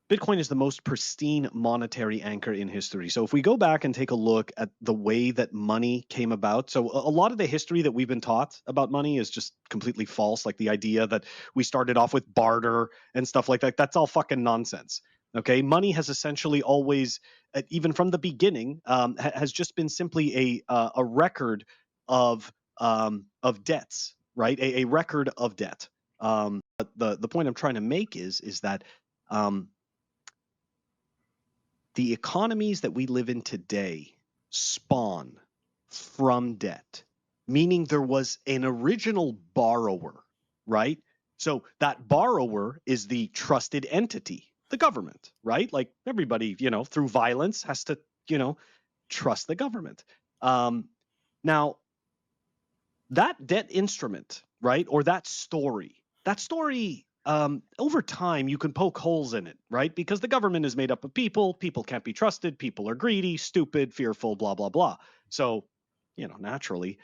Bitcoin is the most pristine monetary anchor in history. So if we go back and take a look at the way that money came about, so a lot of the history that we've been taught about money is just completely false. Like the idea that we started off with barter and stuff like that, that's all fucking nonsense. Okay, money has essentially always, even from the beginning, has just been simply a record of debts, right? A record of debt. But the point I'm trying to make is that um, the economies that we live in today spawn from debt, meaning there was an original borrower, right? So that borrower is the trusted entity, the government, right? Like everybody, through violence has to, trust the government. Now, that debt instrument, right, or that story, over time, you can poke holes in it, right? Because the government is made up of people. People can't be trusted. People are greedy, stupid, fearful, blah, blah, blah. So, naturally,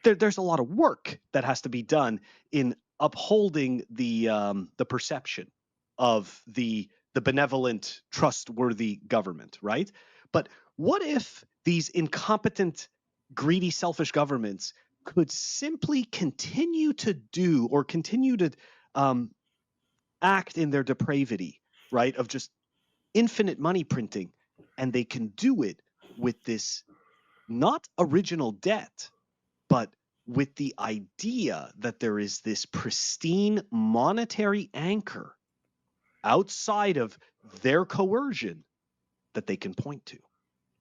there's a lot of work that has to be done in upholding the perception of the benevolent, trustworthy government, right? But what if these incompetent, greedy, selfish governments could simply continue to do or continue to um, act in their depravity, right? Of just infinite money printing, and they can do it with this not original debt, but with the idea that there is this pristine monetary anchor outside of their coercion that they can point to,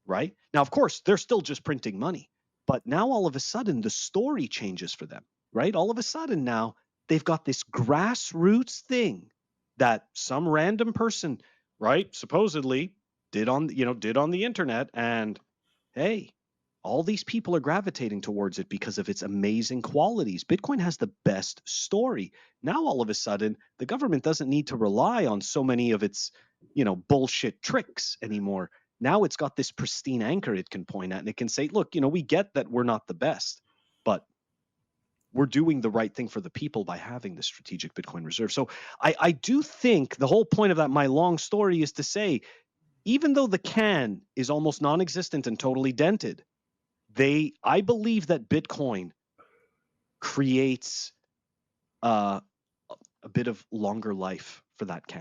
right? Now, of course, they're still just printing money, but now all of a sudden the story changes for them, right? All of a sudden now they've got this grassroots thing that some random person, right, supposedly did on the internet, and hey, all these people are gravitating towards it because of its amazing qualities. Bitcoin has the best story. Now, all of a sudden, the government doesn't need to rely on so many of its, bullshit tricks anymore. Now it's got this pristine anchor it can point at, and it can say, look, we get that we're not the best, but we're doing the right thing for the people by having the strategic Bitcoin reserve. So I do think the whole point of that, my long story, is to say, even though the can is almost non-existent and totally dented, I believe that Bitcoin creates a bit of longer life for that can.